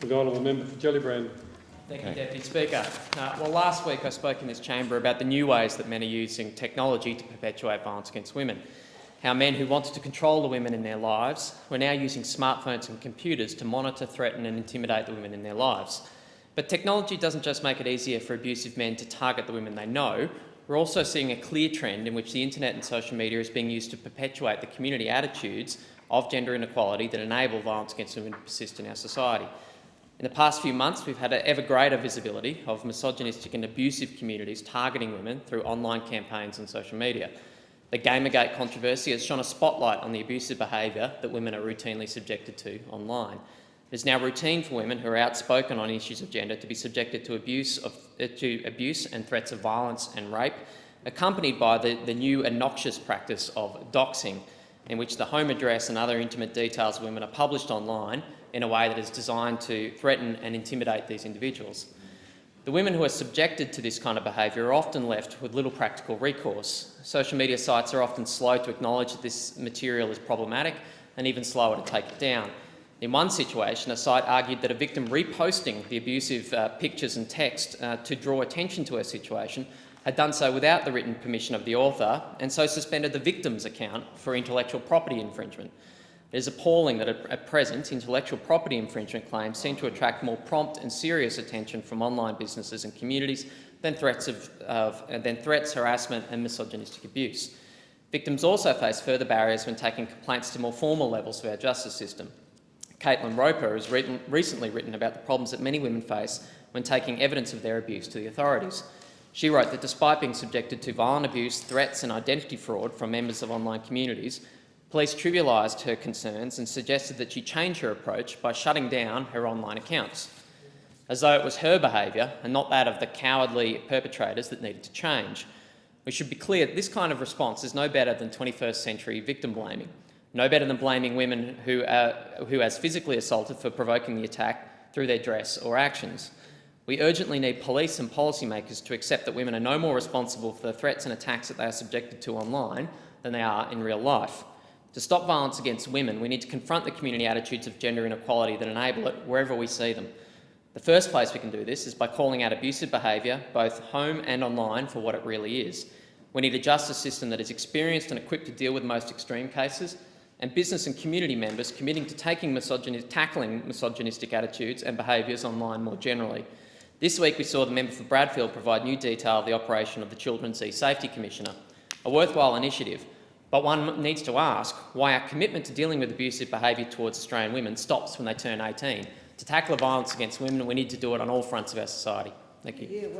The honourable member for Gellibrand. Thank you, Deputy Speaker. Well, last week I spoke in this chamber about the new ways that men are using technology to perpetuate violence against women. How men who wanted to control the women in their lives were now using smartphones and computers to monitor, threaten and intimidate the women in their lives. But technology doesn't just make it easier for abusive men to target the women they know. We're also seeing a clear trend in which the internet and social media is being used to perpetuate the community attitudes of gender inequality that enable violence against women to persist in our society. In the past few months, we've had an ever greater visibility of misogynistic and abusive communities targeting women through online campaigns and social media. The Gamergate controversy has shone a spotlight on the abusive behaviour that women are routinely subjected to online. It is now routine for women who are outspoken on issues of gender to be subjected to abuse and threats of violence and rape, accompanied by the new and noxious practice of doxing, in which the home address and other intimate details of women are published online in a way that is designed to threaten and intimidate these individuals. The women who are subjected to this kind of behaviour are often left with little practical recourse. Social media sites are often slow to acknowledge that this material is problematic and even slower to take it down. In one situation, a site argued that a victim reposting the abusive pictures and text to draw attention to her situation had done so without the written permission of the author and so suspended the victim's account for intellectual property infringement. It is appalling that at present, intellectual property infringement claims seem to attract more prompt and serious attention from online businesses and communities than threats, harassment and misogynistic abuse. Victims also face further barriers when taking complaints to more formal levels of our justice system. Caitlin Roper has recently written about the problems that many women face when taking evidence of their abuse to the authorities. She wrote that despite being subjected to violent abuse, threats and identity fraud from members of online communities, police trivialised her concerns and suggested that she change her approach by shutting down her online accounts, as though it was her behaviour and not that of the cowardly perpetrators that needed to change. We should be clear that this kind of response is no better than 21st century victim blaming, no better than blaming women who has physically assaulted for provoking the attack through their dress or actions. We urgently need police and policymakers to accept that women are no more responsible for the threats and attacks that they are subjected to online than they are in real life. To stop violence against women, we need to confront the community attitudes of gender inequality that enable it wherever we see them. The first place we can do this is by calling out abusive behaviour, both home and online, for what it really is. We need a justice system that is experienced and equipped to deal with most extreme cases, and business and community members committing to tackling misogynistic attitudes and behaviours online more generally. This week we saw the member for Bradfield provide new detail of the operation of the Children's E-Safety Commissioner, a worthwhile initiative. But one needs to ask why our commitment to dealing with abusive behaviour towards Australian women stops when they turn 18. To tackle violence against women, we need to do it on all fronts of our society. Thank you.